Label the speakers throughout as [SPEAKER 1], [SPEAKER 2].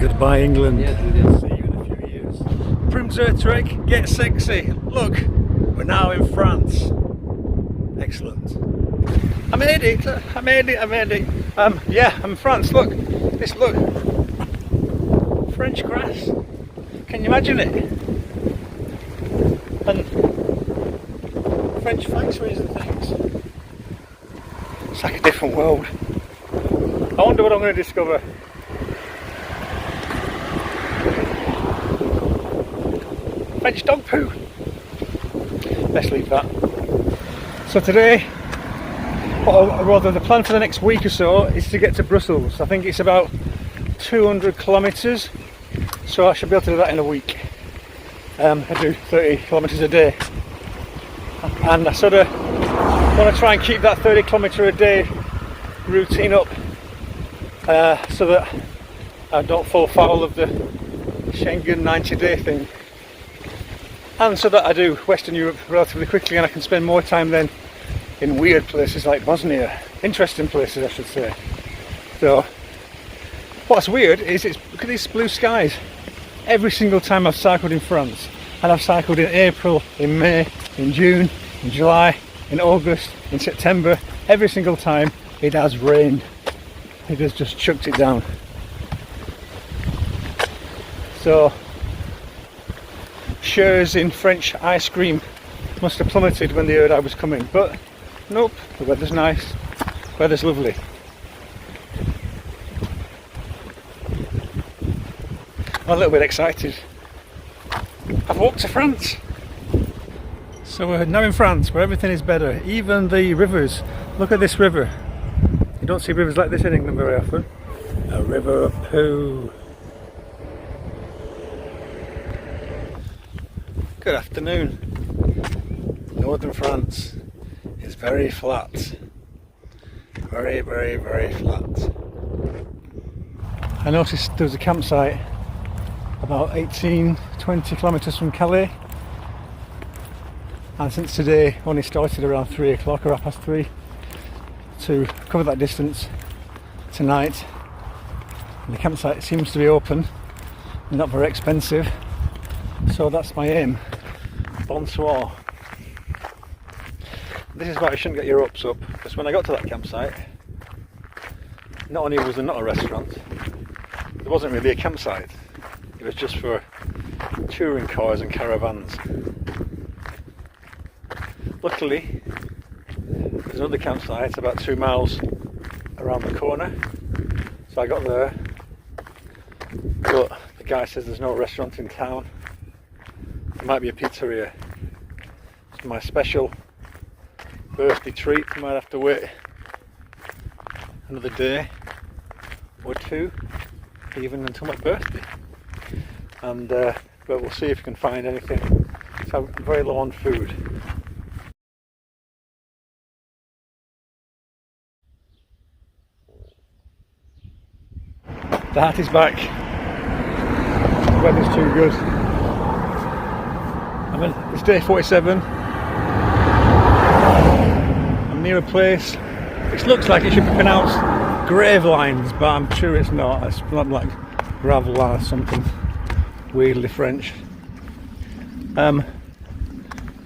[SPEAKER 1] Goodbye England. See you in a few years. Prim's Trek, get sexy. Look, we're now in France. Excellent. I made it. Yeah, I'm in France. Look, look. French grass. Can you imagine it? And French factories and things. It's like a different world. I wonder what I'm going to discover. French dog poo. Let's leave that. So today, or rather the plan for the next week or so is to get to Brussels. I think it's about 200 kilometres, so I should be able to do that in a week. I do 30 kilometres a day, and I sort of want to try and keep that 30 kilometre a day routine up, so that I don't fall foul of the Schengen 90-day thing, and so that I do Western Europe relatively quickly and I can spend more time then in weird places like Bosnia. Interesting places, I should say. So what's weird is look at these blue skies. Every single time I've cycled in France, and I've cycled in April, in May, in June, in July, in August, in September, every single time it has rained. It has just chucked it down. So shares in French ice cream must have plummeted when they heard I was coming, but nope, the weather's nice, weather's lovely. I'm a little bit excited. I've walked to France. So we're now in France where everything is better, even the rivers. Look at this river. You don't see rivers like this in England very often. A river of poo. Good afternoon. Northern France is very flat. Very, very, very flat. I noticed there was a campsite about 18-20 kilometres from Calais, and since today only started around 3 o'clock or 3:30 to cover that distance tonight, and the campsite seems to be open and not very expensive, so that's my aim. Bonsoir. This is why you shouldn't get your hopes up, because when I got to that campsite, not only was there not a restaurant, there wasn't really a campsite. It was just for touring cars and caravans. Luckily, there's another campsite about 2 miles around the corner, so I got there, but the guy says there's no restaurant in town. There might be a pizzeria. It's my special birthday treat. I might have to wait another day or two, even until my birthday. And but we'll see if we can find anything. So I'm very low on food. The hat is back. The weather's too good. It's day 47. I'm near a place which looks like it should be pronounced Gravelines, but I'm sure it's not. It's not like gravel or something weirdly French.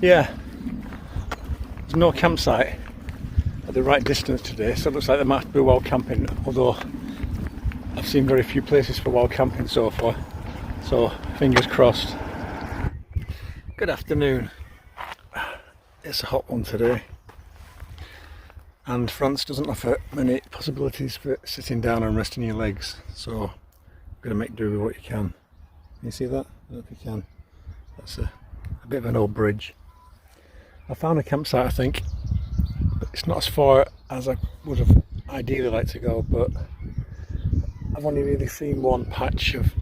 [SPEAKER 1] Yeah, there's no campsite at the right distance today, so it looks like there might be wild camping, although I've seen very few places for wild camping so far, so fingers crossed. Good afternoon. It's a hot one today, and France doesn't offer many possibilities for sitting down and resting your legs, so you're going to make do with what you can. Can you see that? I don't know if you can. That's a bit of an old bridge. I found a campsite, I think, but it's not as far as I would have ideally liked to go, but I've only really seen one patch of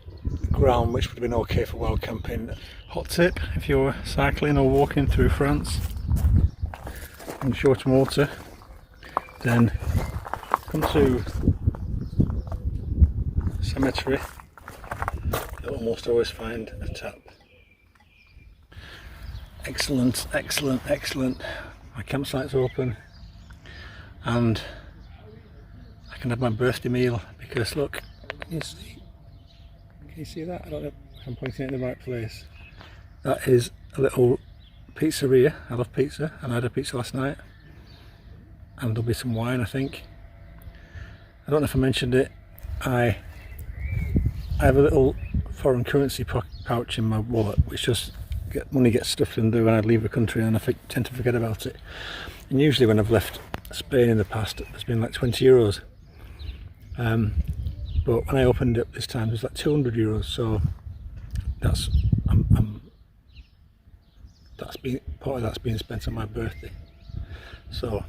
[SPEAKER 1] ground which would have been okay for wild camping. Hot tip, if you're cycling or walking through France in short water, then come to cemetery, you'll almost always find a tap. Excellent, excellent, excellent. My campsite's open and I can have my birthday meal because look, you see, Can you see that? I don't know if I'm pointing it in the right place. That is a little pizzeria. I love pizza, and I had a pizza last night. And there'll be some wine, I think. I don't know if I mentioned it. I have a little foreign currency pouch in my wallet, which just money gets stuffed in there when I leave the country, and I tend to forget about it. And usually when I've left Spain in the past, it's been like 20 euros. But when I opened it this time, it was like 200 euros. So that's part of that's being spent on my birthday. So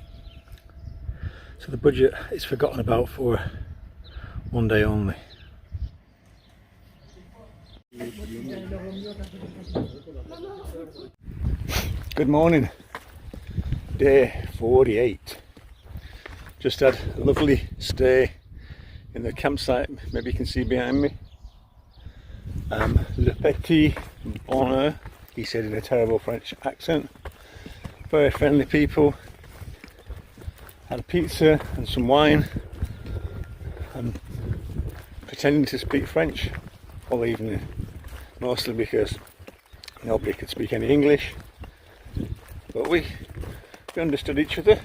[SPEAKER 1] the budget is forgotten about for one day only. Good morning, day 48. Just had a lovely stay in the campsite, maybe you can see behind me. Le Petit Bonheur, he said in a terrible French accent. Very friendly people. Had a pizza and some wine, and pretending to speak French all evening, mostly because nobody could speak any English, but we understood each other.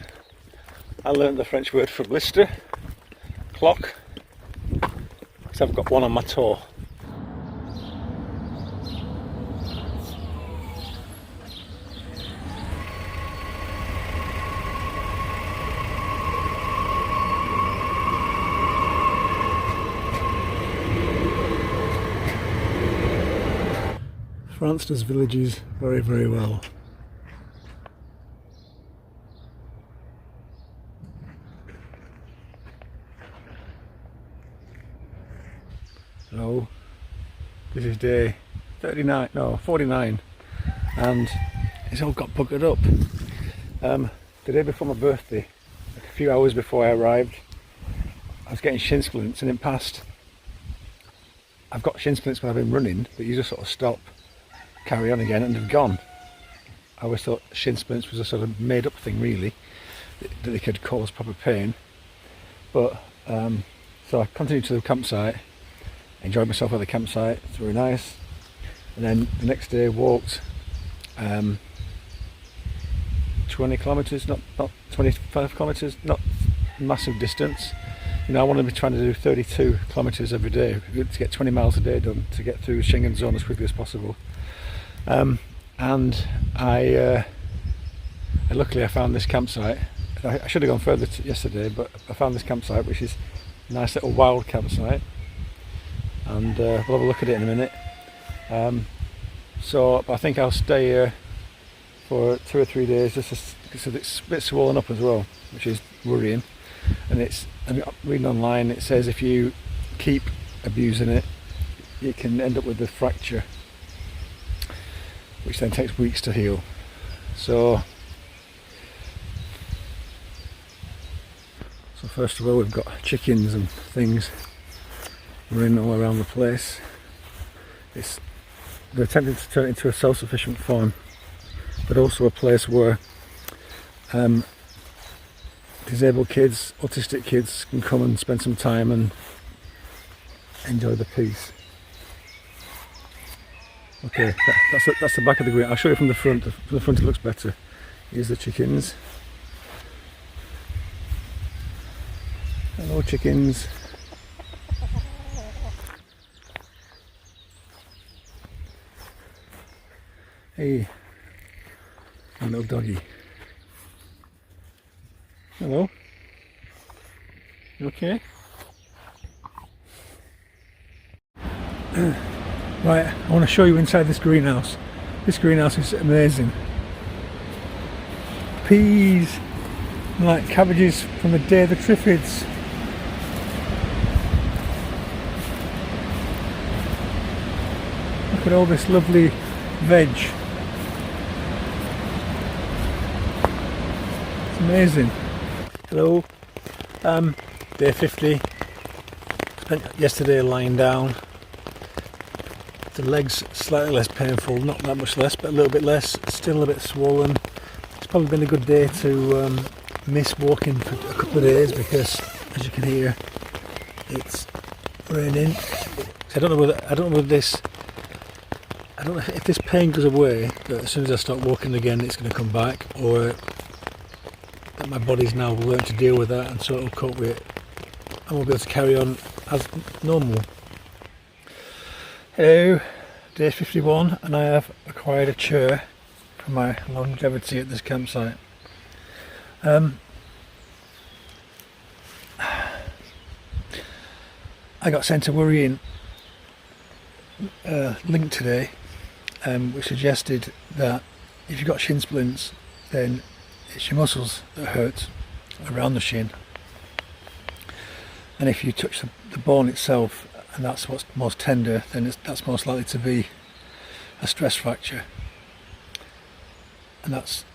[SPEAKER 1] I learnt the French word for blister, clock, because I've got one on my toe. France does villages very, very well. So, this is day 49, and it's all got buggered up. The day before my birthday, like a few hours before I arrived, I was getting shin splints, and in past, I've got shin splints when I've been running, but you just sort of stop, carry on again, and they've gone. I always thought shin splints was a sort of made up thing really, that they could cause proper pain. But so I continued to the campsite, enjoyed myself at the campsite, it's very nice, and then the next day walked 20 kilometres, not 25 kilometres, not massive distance. You know, I want to be trying to do 32 kilometres every day to get 20 miles a day done, to get through Schengen zone as quickly as possible. And luckily I found this campsite. I should have gone further yesterday, but I found this campsite, which is a nice little wild campsite, and we'll have a look at it in a minute. So I think I'll stay here for 2 or 3 days, just because it's a bit swollen up as well, which is worrying. And I'm reading online, it says if you keep abusing it, you can end up with a fracture, which then takes weeks to heal. So first of all, we've got chickens and things running all around the place. They're attempting to turn it into a self-sufficient farm, but also a place where disabled kids, autistic kids can come and spend some time and enjoy the peace. Okay, that's the back of the green. I'll show you from the front. From the front it looks better. Here's the chickens. Hello chickens. Hey, my little doggy. Hello. You okay? Right, I want to show you inside this greenhouse. This greenhouse is amazing. Peas, like cabbages from the day of the Triffids. Look at all this lovely veg. It's amazing. Hello. Day 50. Spent yesterday lying down. The legs slightly less painful, not that much less, but a little bit less, still a bit swollen. It's probably been a good day to miss walking for a couple of days, because as you can hear, it's raining. I don't know whether this. I don't know if this pain goes away, that as soon as I start walking again it's going to come back, or that my body's now learned to deal with that and so it'll cope with it and we'll be able to carry on as normal. Hello, day 51, and I have acquired a chair for my longevity at this campsite. I got sent a worrying link today which suggested that if you've got shin splints, then it's your muscles that hurt around the shin, and if you touch the bone itself and that's what's most tender, then that's most likely to be a stress fracture, and that's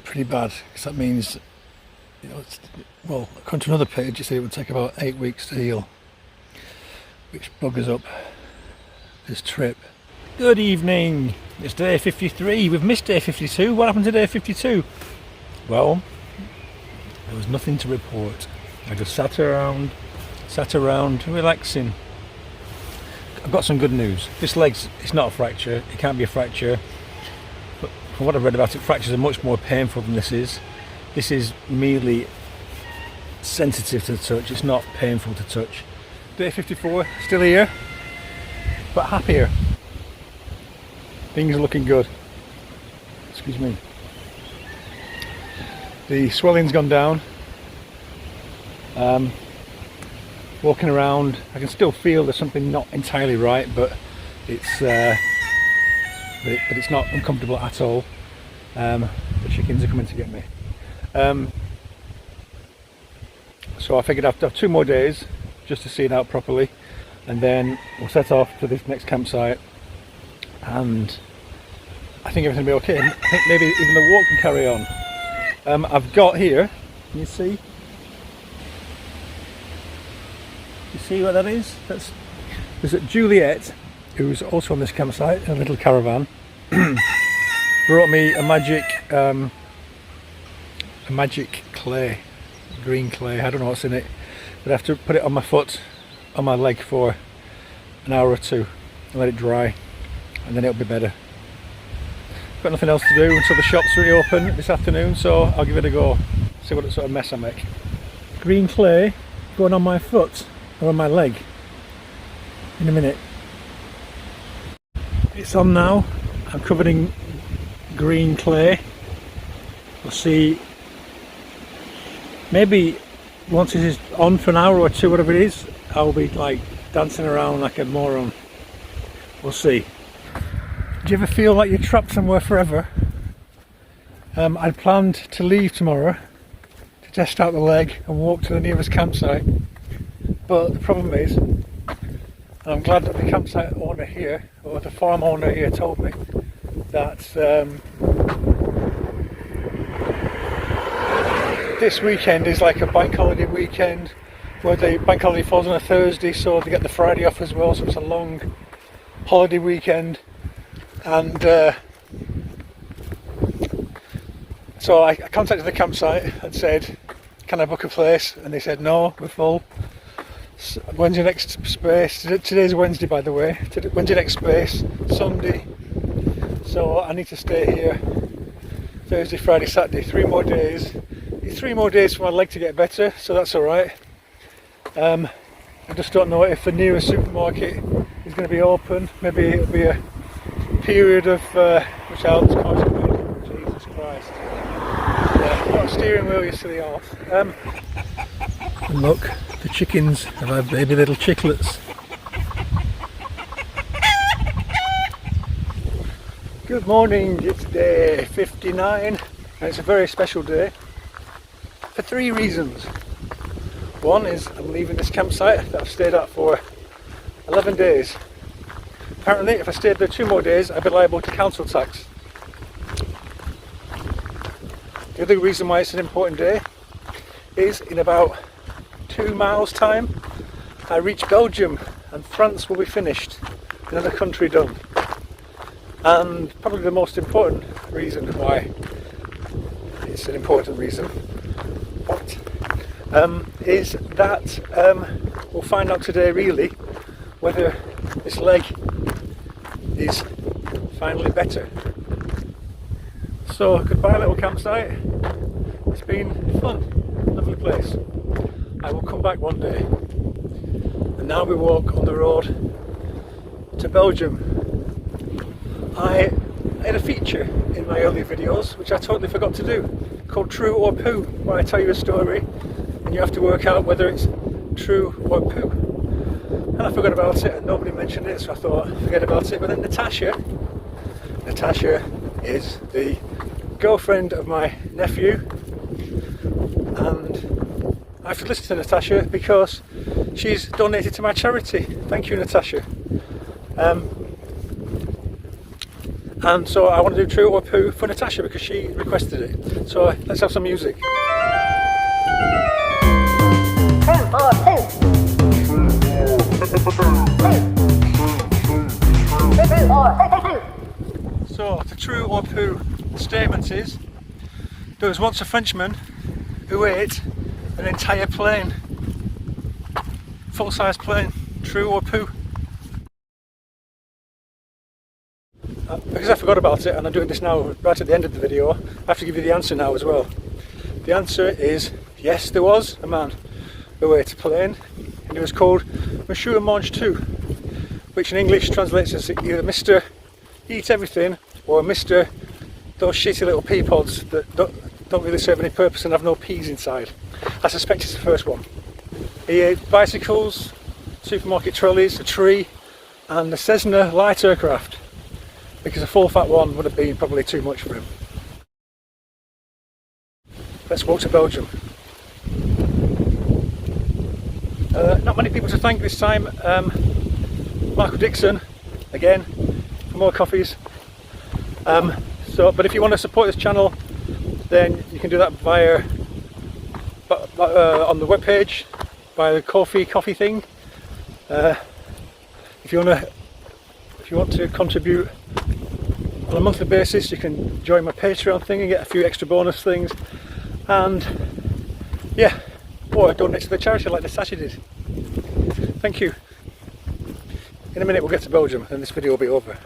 [SPEAKER 1] pretty bad because that means, you know, well, according to another page, it said it would take about 8 weeks to heal, which buggers up this trip. Good evening, it's day 53. We've missed day 52. What happened to day 52? Well, there was nothing to report. I just sat around relaxing. I've got some good news. This leg's, it's not a fracture, it can't be a fracture, but from what I've read about it, fractures are much more painful than this is. This is merely sensitive to the touch, it's not painful to touch. Day 54, still here, but happier. Things are looking good. Excuse me. The swelling's gone down. Walking around, I can still feel there's something not entirely right, but it's not uncomfortable at all. The chickens are coming to get me. So I figured I'd have 2 more days just to see it out properly, and then we'll set off to this next campsite, and I think everything will be okay. I think maybe even the walk can carry on. I've got here, can you see? You see what that is? There's Juliet, who's also on this campsite in a little caravan, brought me a magic clay, green clay. I don't know what's in it, but I have to put it on my foot, on my leg for an hour or 2 and let it dry, and then it'll be better. Got nothing else to do until the shops reopen this afternoon, so I'll give it a go, see what sort of mess I make. Green clay going on my foot or on my leg in a minute. It's on now. I'm covered in green clay. We'll see, maybe once this is on for an hour or 2, whatever it is, I'll be like dancing around like a moron. We'll see. Do you ever feel like you're trapped somewhere forever? I'd planned to leave tomorrow to test out the leg and walk to the nearest campsite, but the problem is, and I'm glad that the campsite owner here, or the farm owner here, told me that this weekend is like a bank holiday weekend, where the bank holiday falls on a Thursday, so they get the Friday off as well, so it's a long holiday weekend. And so I contacted the campsite and said, can I book a place? And they said, no, we're full. So when's your next space? Today's Wednesday, by the way. When's your next space? Sunday. So I need to stay here Thursday, Friday, Saturday, 3 more days. It's 3 more days for my leg to get better, so that's alright. I just don't know if the nearest supermarket is going to be open. Maybe it'll be a period of which I'll Jesus Christ. Yeah, not a steering wheel, you silly arse. And look, the chickens have had baby little chicklets. Good morning, it's day 59 and it's a very special day for 3 reasons. One is I'm leaving this campsite that I've stayed at for 11 days. Apparently, if I stayed there 2 more days, I'd be liable to council tax. The other reason why it's an important day is in about 2 miles time, I reach Belgium and France will be finished. Another country done. And probably the most important reason why it's an important reason is that we'll find out today really whether this leg is finally better. So goodbye little campsite, it's been fun, lovely place. I will come back one day. And now we walk on the road to Belgium. I had a feature in my earlier videos which I totally forgot to do, called True or Poo, where I tell you a story and you have to work out whether it's true or poo. And I forgot about it and nobody mentioned it, so I thought forget about it. But then Natasha is the girlfriend of my nephew, and I have to listen to Natasha because she's donated to my charity. Thank you, Natasha. And so I want to do True or Poo for Natasha because she requested it. So let's have some music.
[SPEAKER 2] True or poo? True or poo?
[SPEAKER 1] So the true or poo statement is, there was once a Frenchman who ate an entire plane, full-size plane. True or poo? Because I forgot about it and I'm doing this now right at the end of the video, I have to give you the answer now as well. The answer is yes, there was a man who ate a plane, and he was called Monsieur Mange Tout, which in English translates as either Mr. Eat Everything or Mr. Those shitty little pea pods that don't really serve any purpose and have no peas inside. I suspect it's the first one. He ate bicycles, supermarket trolleys, a tree and a Cessna light aircraft, because a full fat one would have been probably too much for him. Let's walk to Belgium. Not many people to thank this time. Michael Dixon, again, for more coffees. But if you want to support this channel, then you can do that via on the webpage, via the coffee thing. If you want to contribute on a monthly basis, you can join my Patreon thing and get a few extra bonus things, and yeah, or donate to the charity like Natasha did. Thank you. In a minute we'll get to Belgium and this video will be over.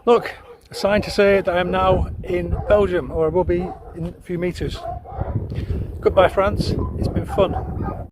[SPEAKER 1] Look, a sign to say that I am now in Belgium, or I will be in a few metres. Goodbye France, it's been fun.